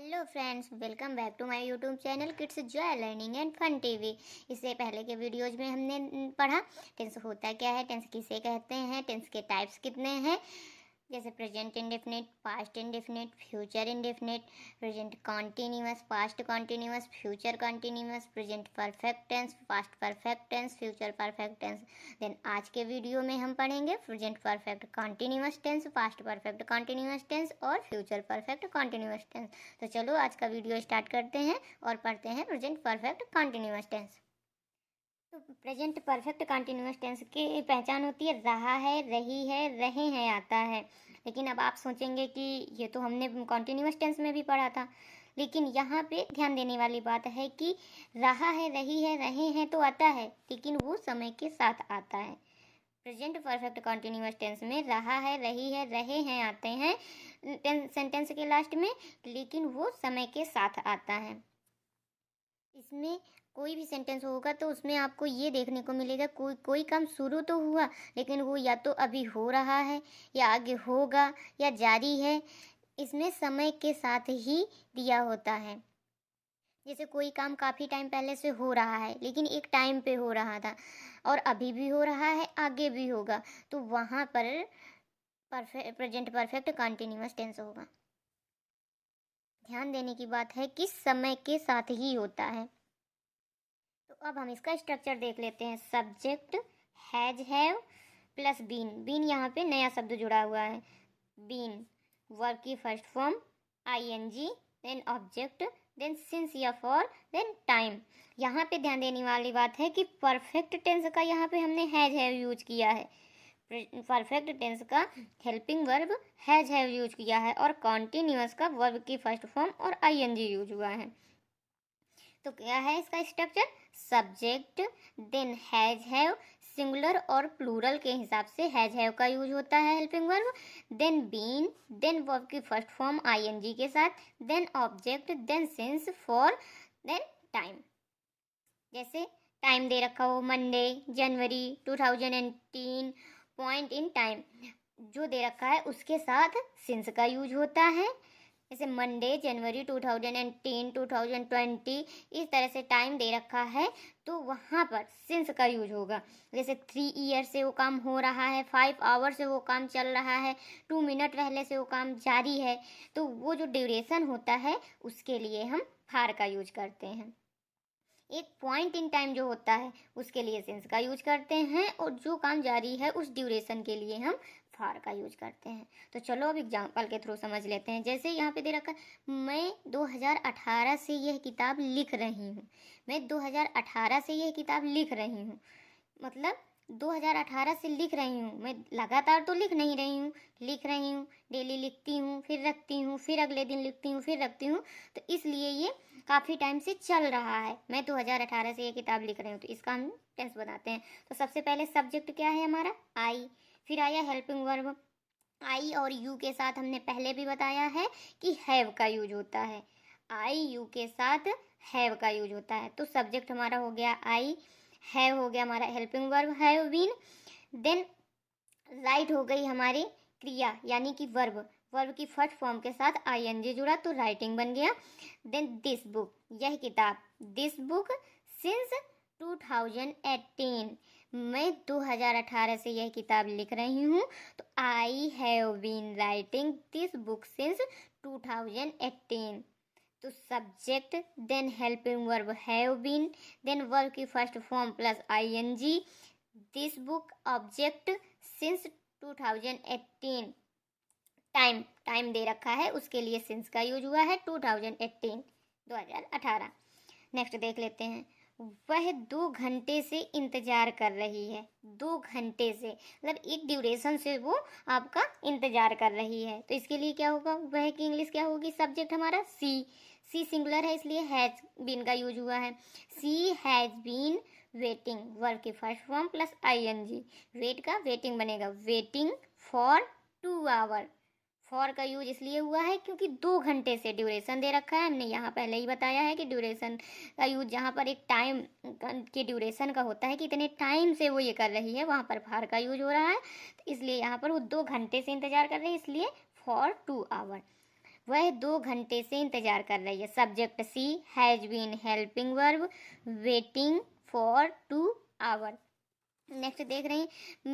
Hello friends, welcome back to my YouTube channel kids joy learning and fun TV. इससे पहले के videos में हमने पढ़ा टेंस होता क्या है, टेंस किसे कहते हैं, टेंस के टाइप्स कितने हैं, जैसे present indefinite, past indefinite, future indefinite, present continuous, past continuous, future continuous, present perfect tense, past perfect tense, future perfect tense. Then आज के वीडियो में हम पढ़ेंगे present perfect continuous tense, past perfect continuous tense और future perfect continuous tense. तो चलो आज का वीडियो स्टार्ट करते हैं और पढ़ते हैं प्रेजेंट परफेक्ट कॉन्टिन्यूअस टेंस। तो प्रेजेंट परफेक्ट कॉन्टिन्यूअस टेंस की पहचान होती है रहा है, रही है, रहे हैं, आता है। लेकिन अब आप सोचेंगे कि ये तो हमने कॉन्टिन्यूअस टेंस में भी पढ़ा था, लेकिन यहाँ पे ध्यान देने वाली बात है कि रहा है, रही है, रहे हैं तो आता है, लेकिन वो समय के साथ आता है। प्रेजेंट परफेक्ट कॉन्टिन्यूअस टेंस में रहा है, रही है, रहे हैं आते हैं सेंटेंस के लास्ट में, लेकिन वो समय के साथ आता है। इसमें कोई भी सेंटेंस होगा तो उसमें आपको ये देखने को मिलेगा कोई काम शुरू तो हुआ, लेकिन वो या तो अभी हो रहा है या आगे होगा या जारी है। इसमें समय के साथ ही दिया होता है। जैसे कोई काम काफ़ी टाइम पहले से हो रहा है, लेकिन एक टाइम पे हो रहा था और अभी भी हो रहा है, आगे भी होगा, तो वहाँ पर प्रेजेंट परफेक्ट कंटिन्यूअस टेंस होगा। ध्यान देने की बात है कि समय के साथ ही होता है। तो अब हम इसका स्ट्रक्चर देख लेते हैं। Subject has, have plus been. Been यहाँ पे नया शब्द जुड़ा हुआ है, बीन। वर्ब की first form ING, then object, then since या फॉर, देन टाइम। यहाँ पे ध्यान देने वाली बात है कि परफेक्ट टेंस का यहाँ पे हमने हैज, हैव यूज किया है। परफेक्ट टेंस का helping verb has, have use किया है और कॉन्टिन्यूअस का वर्ब की फर्स्ट फॉर्म और आईएनजी यूज हुआ है। तो क्या है इसका structure? Subject, then has, have, singular और प्लूरल के हिसाब से हैज, हैव का यूज होता है helping verb, then been, then verb की फर्स्ट फॉर्म आईएनजी के साथ, then object, then since, for, then time. जैसे टाइम दे रखा हो Monday, January 2018, point in time जो दे रखा है उसके साथ सिंस का यूज होता है। जैसे मंडे, जनवरी 2010, 2020, इस तरह से टाइम दे रखा है तो वहाँ पर सिंस का यूज होगा। जैसे 3 ईयर से वो काम हो रहा है, 5 आवर से वो काम चल रहा है, 2 मिनट पहले से वो काम जारी है, तो वो जो ड्यूरेशन होता है उसके लिए हम फार का यूज करते हैं। एक पॉइंट इन टाइम जो होता है उसके लिए सिंस का यूज करते हैं और जो काम जारी है उस ड्यूरेशन के लिए हम फार का यूज करते हैं। तो चलो अब एग्जाम्पल के थ्रू समझ लेते हैं। जैसे यहाँ पे दे रखा है मैं 2018 से यह किताब लिख रही हूँ। मैं 2018 से यह किताब लिख रही हूँ, मतलब 2018 से लिख रही हूँ। मैं लगातार तो लिख नहीं रही हूँ, लिख रही हूँ, डेली लिखती हूँ, फिर रखती हूँ, फिर अगले दिन लिखती हूँ, फिर रखती हूँ, तो इसलिए ये काफ़ी टाइम से चल रहा है। मैं 2018 से ये किताब लिख रही हूँ, तो इसका हम टेंस बताते हैं। तो सबसे पहले सब्जेक्ट क्या है हमारा? आई। फिर आया हेल्पिंग वर्ब। आई और यू के साथ हमने पहले भी बताया है कि हैव का यूज होता है। आई यू के साथ हैव का यूज होता है। तो सब्जेक्ट हमारा हो गया आई, हैव हो गया हमारा helping verb have been, then write हो गई हमारी क्रिया यानी कि वर्ब। वर्ब की फर्स्ट फॉर्म के साथ आईएनजी जुड़ा तो राइटिंग बन गया। देन दिस बुक, यह किताब, दिस बुक सिंस 2018, मैं 2018 से यह किताब लिख रही हूँ, तो I have been writing this book since 2018। तो subject, then helping verb have been, then verb की first form plus ING, this book, object, since 2018, time, time दे रखा है उसके लिए सिंस का यूज हुआ है 2018। नेक्स्ट देख लेते हैं। वह 2 घंटे से इंतजार कर रही है। 2 घंटे से मतलब एक ड्यूरेशन से वो आपका इंतजार कर रही है, तो इसके लिए क्या होगा? वह की इंग्लिश क्या होगी? सब्जेक्ट हमारा सी, सी सिंगुलर है इसलिए हैज बीन का यूज हुआ है। She has been waiting, verb की first form plus ING, wait का वेटिंग बनेगा, वेटिंग फॉर 2 आवर। फॉर का यूज इसलिए हुआ है क्योंकि 2 घंटे से ड्यूरेशन दे रखा है। हमने यहाँ पहले ही बताया है कि ड्यूरेशन का यूज जहाँ पर एक टाइम के ड्यूरेशन का होता है कि इतने टाइम से वो ये कर रही है, वहाँ पर फॉर का यूज हो रहा है, तो इसलिए यहाँ पर वो 2 घंटे से इंतजार कर रही है, इसलिए फॉर 2 आवर। वह 2 घंटे से इंतजार कर रही है। Subject she has been helping verb waiting for 2 hour. Next देख रहे हैं,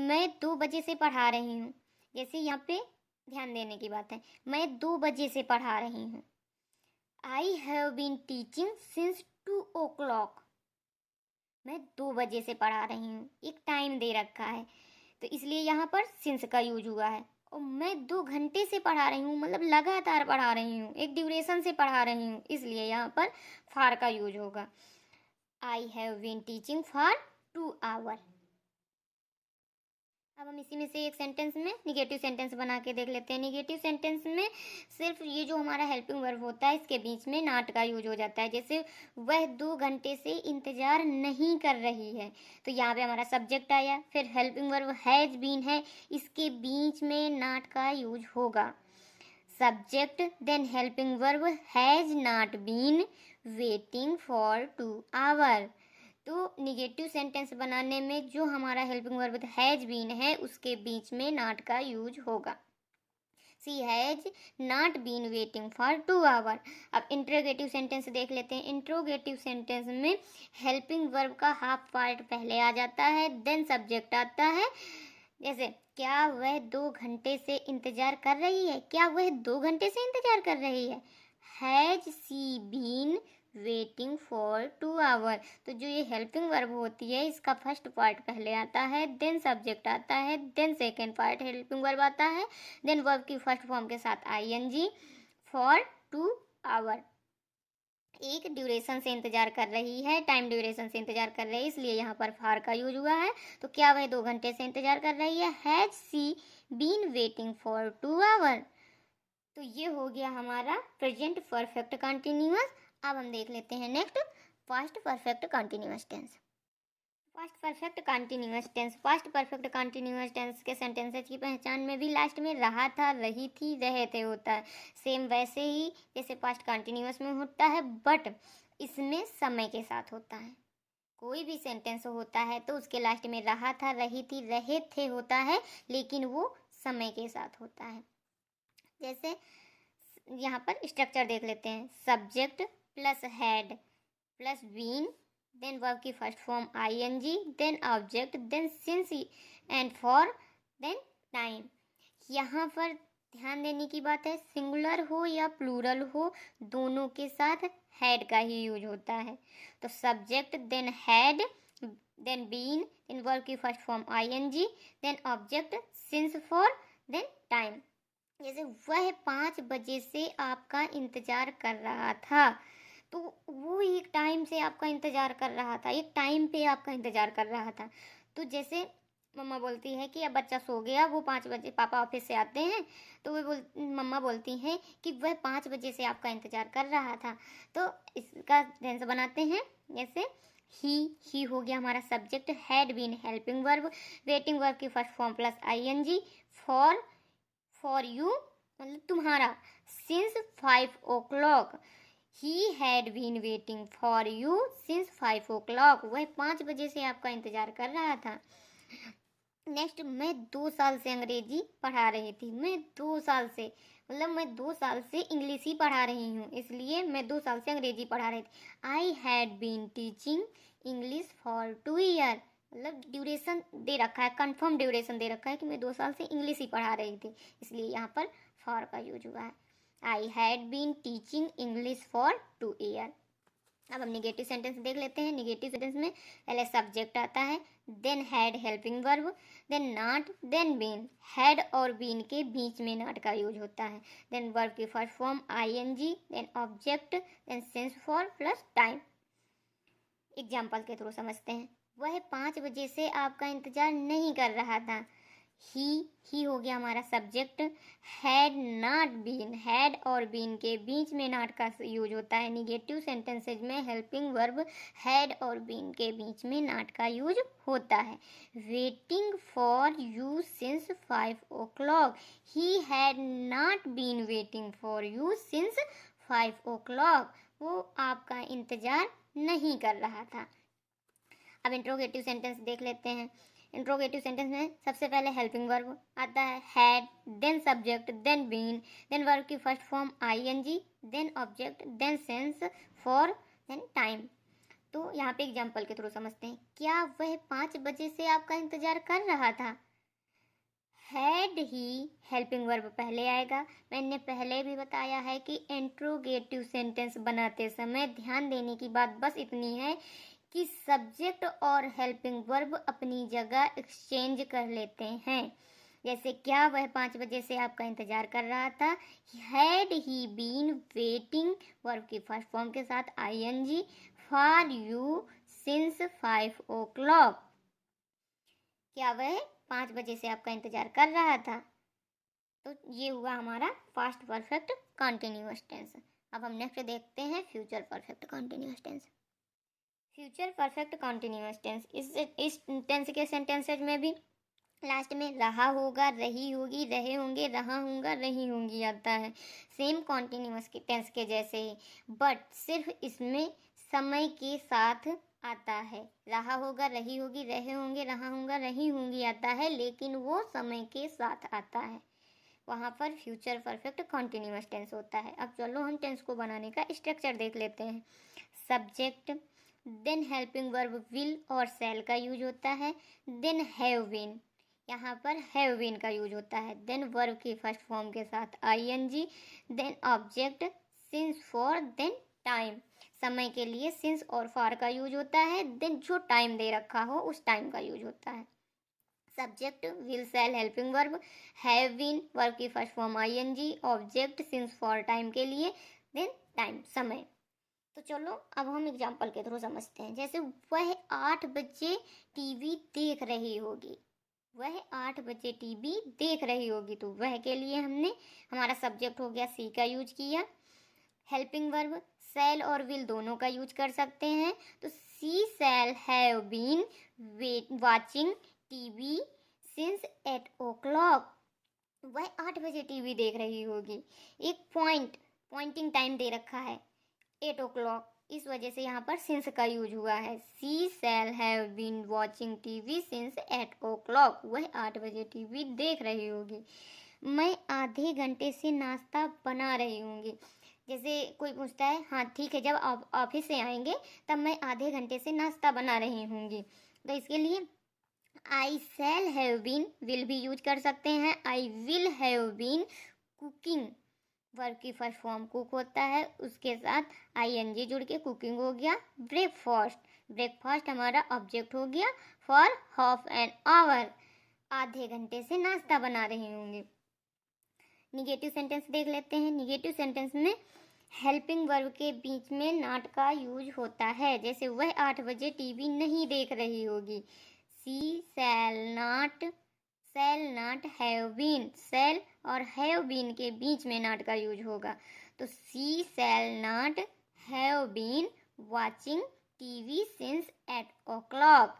मैं 2 बजे से पढ़ा रही हूँ। जैसे यहाँ पे ध्यान देने की बात है, मैं 2 बजे से पढ़ा रही हूँ। I have been teaching since 2 o'clock। मैं 2 बजे से पढ़ा रही हूँ, एक टाइम दे रखा है तो इसलिए यहाँ पर सिंस का यूज हुआ है। और मैं 2 घंटे से पढ़ा रही हूँ, मतलब लगातार पढ़ा रही हूँ, एक ड्यूरेशन से पढ़ा रही हूँ, इसलिए यहाँ पर फॉर का यूज होगा। I have been teaching for 2 hour. अब हम इसी में से एक सेंटेंस में निगेटिव सेंटेंस बना के देख लेते हैं। निगेटिव सेंटेंस में सिर्फ ये जो हमारा हेल्पिंग वर्ब होता है इसके बीच में नॉट का यूज हो जाता है। जैसे वह 2 घंटे से इंतजार नहीं कर रही है, तो यहाँ पे हमारा सब्जेक्ट आया, फिर हेल्पिंग वर्ब हैज बीन है, इसके बीच में नॉट का यूज होगा। Subject then helping verb has not been waiting for 2 hour. तो निगेटिव सेंटेंस बनाने में जो हमारा हेल्पिंग वर्ब हैज बीन है उसके बीच में नॉट का यूज होगा। She has not been waiting for 2 hour. अब इंट्रोगेटिव सेंटेंस देख लेते हैं। इंट्रोगेटिव सेंटेंस में हेल्पिंग वर्ब का हाफ पार्ट पहले आ जाता है, देन सब्जेक्ट आता है। जैसे क्या वह 2 घंटे से इंतजार कर रही है, क्या वह 2 घंटे से इंतजार कर रही है। Has she been waiting for 2 hour. तो जो ये हेल्पिंग वर्ब होती है इसका फर्स्ट पार्ट पहले आता है, देन सब्जेक्ट आता है, then second part helping verb आता है, देन वर्ब की फर्स्ट फॉर्म के साथ आईएनजी फॉर 2 आवर। एक ड्यूरेशन से इंतजार कर रही है, टाइम ड्यूरेशन से इंतजार कर रही है, इसलिए यहाँ पर फॉर का यूज हुआ है। तो क्या वह 2 घंटे से इंतजार कर रही है। Has she been waiting for 2 hour. तो ये हो गया हमारा प्रेजेंट परफेक्ट कंटिन्यूअस। अब हम देख लेते हैं next past perfect continuous tense. Past perfect continuous tense. Past perfect continuous tense के सेंटेंसेज की पहचान में भी लास्ट में रहा था, रही थी, रहे थे होता है। सेम वैसे ही जैसे पास्ट कंटिन्यूअस में होता है, बट इसमें समय के साथ होता है। कोई भी सेंटेंस होता है तो उसके लास्ट में रहा था, रही थी, रहे थे होता है, लेकिन वो समय के साथ होता है। जैसे यहाँ पर स्ट्रक्चर देख लेते हैं। Subject plus had plus been, then verb की first form ING, then object, then since and for, then time. यहाँ पर ध्यान देने की बात है, सिंगुलर हो या प्लूरल हो दोनों के साथ हैड का ही यूज होता है। तो subject then had then been, then verb की first form ING, then object, since for, then time. जैसे वह 5 बजे से आपका इंतजार कर रहा था, तो वो एक टाइम से आपका इंतजार कर रहा था, एक टाइम पे आपका इंतजार कर रहा था। तो जैसे मम्मा बोलती है कि अब बच्चा सो गया, वो 5 बजे पापा ऑफिस से आते हैं, तो मम्मा बोलती हैं कि वह 5 बजे से आपका इंतजार कर रहा था। तो इसका टेंस बनाते हैं। जैसे ही हो गया हमारा subject, had been helping verb, waiting verb की first form plus ING, for you मतलब तुम्हारा, since 5 o'clock। He had been waiting for you since 5 o'clock। वह 5 बजे से आपका इंतजार कर रहा था। नेक्स्ट, मैं 2 साल से अंग्रेजी पढ़ा रही थी। मैं 2 साल से मतलब मैं 2 साल से इंग्लिश ही पढ़ा रही हूँ, इसलिए मैं 2 साल से अंग्रेजी पढ़ा रही थी। I had been teaching English for 2 year. मतलब ड्यूरेशन दे रखा है, कंफर्म ड्यूरेशन दे रखा है कि मैं 2 साल से इंग्लिश ही पढ़ा रही थी, इसलिए यहाँ पर फॉर का यूज हुआ है। I had been teaching English for 2 year. अब हम निगेटिव सेंटेंस देख लेते हैं। निगेटिव सेंटेंस में पहले सब्जेक्ट आता है, then had helping verb, then not, then been. Had और बीन के बीच में नॉट का यूज होता है। देन वर्ब की first form ING, then object, then since for plus time. Example के थ्रू समझते हैं। वह 5 बजे से आपका इंतजार नहीं कर रहा था। ही हो गया हमारा subject. Had not been, had और बीन के बीच में नॉट का यूज होता है। निगेटिव सेंटेंसेज में हेल्पिंग वर्ब हैड और बीन के बीच में नॉट का यूज होता है। Waiting for you since 5 o'clock। He had not been waiting for you since 5 o'clock। वो आपका इंतजार नहीं कर रहा था। अब इंट्रोगेटिव सेंटेंस देख लेते हैं। इंट्रोगेटिव सेंटेंस में सबसे पहले हेल्पिंग वर्ब आता है had, then subject, then been, then verb की first form ING, then object, then since, for, then time. तो यहाँ पे एग्जाम्पल के थ्रू समझते हैं। क्या वह 5 बजे से आपका इंतजार कर रहा था? हैड ही हेल्पिंग वर्ब पहले आएगा। मैंने पहले भी बताया है कि इंट्रोगेटिव सेंटेंस बनाते समय ध्यान देने की बात बस इतनी है कि सब्जेक्ट और हेल्पिंग वर्ब अपनी जगह एक्सचेंज कर लेते हैं। जैसे क्या वह 5 बजे से आपका इंतजार कर रहा था, had he been waiting verb की फर्स्ट फॉर्म के साथ ING for you since 5 o'clock। क्या वह 5 बजे से आपका इंतजार कर रहा था? तो ये हुआ हमारा पास्ट परफेक्ट कॉन्टिन्यूअस टेंस। अब हम नेक्स्ट देखते हैं future perfect continuous tense. Future perfect continuous tense, इस टेंस के सेंटेंसेज में भी लास्ट में रहा होगा, रही होगी, रहे होंगे, रहा होगा, रही होंगी आता है, सेम कॉन्टिन्यूअस के टेंस के जैसे ही, बट सिर्फ इसमें समय के साथ आता है। रहा होगा, रही होगी, रहे होंगे, रहा होगा, रही होंगी आता है, लेकिन वो समय के साथ आता है। वहाँ पर फ्यूचर परफेक्ट कॉन्टिन्यूअस टेंस होता है। अब चलो हम टेंस को बनाने का स्ट्रक्चर देख लेते हैं। Subject, then helping verb will और शैल का यूज होता है, देन हैव बीन, यहाँ पर हैव बीन का यूज होता है, देन वर्ब की फर्स्ट फॉर्म के साथ ING, then object, since, for, then time. समय के लिए सिंस और फॉर का यूज होता है, देन जो टाइम दे रखा हो उस टाइम का यूज होता है। Subject, will, shall, helping verb, have been, verb की first form ING, object, since, for, time के लिए, देन टाइम, समय। तो चलो अब हम एग्जाम्पल के थ्रू समझते हैं। जैसे वह 8 बजे टीवी देख रही होगी, वह 8 बजे टीवी देख रही होगी, तो वह के लिए हमने हमारा सब्जेक्ट हो गया सी का यूज किया। हेल्पिंग वर्ब शैल और विल दोनों का यूज कर सकते हैं, तो she shall have been watching TV since 8 o'clock। वह 8 बजे टीवी देख रही होगी। एक पॉइंटिंग टाइम दे रखा है 8 o'clock, इस वजह से यहाँ पर सिंस का यूज हुआ है। She shall have been watching TV since 8 o'clock। वह 8 बजे टीवी देख रही होगी। मैं आधे घंटे से नाश्ता बना रही होंगी। जैसे कोई पूछता है, हाँ ठीक है, जब आप ऑफिस से आएंगे तब मैं आधे घंटे से नाश्ता बना रही होंगी, तो इसके लिए I shall have been will भी यूज कर सकते हैं। I will have been cooking, verb की फर्स्ट फॉर्म कुक होता है, उसके साथ आईएनजी जुड़ के कुकिंग हो गया। ब्रेकफास्ट, ब्रेकफास्ट हमारा ऑब्जेक्ट हो गया फॉर हाफ एन आवर, आधे घंटे से नाश्ता बना रही होंगी। निगेटिव सेंटेंस देख लेते हैं। निगेटिव सेंटेंस में हेल्पिंग वर्ब के बीच में नॉट का यूज होता है। जैसे वह 8 बजे टीवी नहीं देख रही होगी, सी शैल नॉट हैव बीन, शैल और हैव बीन के बीच में नॉट का यूज होगा, तो she shall not have been watching TV since 8 o'clock।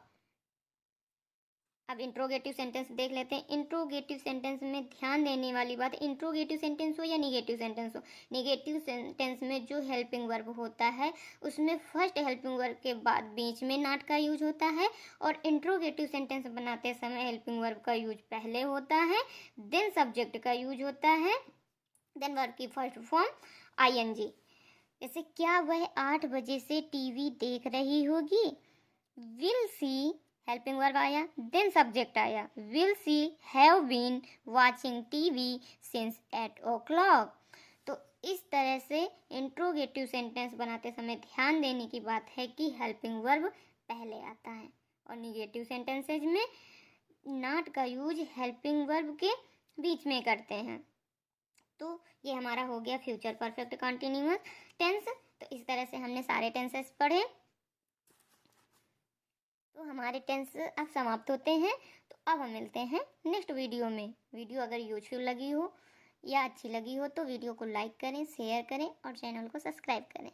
अब इंट्रोगेटिव सेंटेंस देख लेते हैं। इंट्रोगेटिव सेंटेंस में ध्यान देने वाली बात, इंट्रोगेटिव सेंटेंस हो या निगेटिव सेंटेंस हो, निगेटिव सेंटेंस में जो हेल्पिंग वर्ब होता है उसमें फर्स्ट हेल्पिंग वर्ब के बाद बीच में नॉट का यूज होता है, और इंट्रोगेटिव सेंटेंस बनाते समय हेल्पिंग वर्ब का यूज पहले होता है, देन सब्जेक्ट का यूज होता है, देन वर्ब की फर्स्ट फॉर्म आईएनजी। जैसे क्या वह 8 बजे से टीवी देख रही होगी, विल सी हेल्पिंग वर्ब आया, देन सब्जेक्ट आया, will she have been watching TV since 8 o'clock। तो इस तरह से इंट्रोगेटिव सेंटेंस बनाते समय ध्यान देने की बात है कि हेल्पिंग वर्ब पहले आता है, और निगेटिव सेंटेंसेज में नॉट का यूज हेल्पिंग वर्ब के बीच में करते हैं। तो ये हमारा हो गया फ्यूचर परफेक्ट कॉन्टिन्यूअस टेंस। तो इस तरह से हमने सारे टेंसेस पढ़े। तो हमारे टेंस अब समाप्त होते हैं। तो अब हम मिलते हैं नेक्स्ट वीडियो में। वीडियो अगर यूजफुल लगी हो या अच्छी लगी हो तो वीडियो को लाइक करें, शेयर करें और चैनल को सब्सक्राइब करें।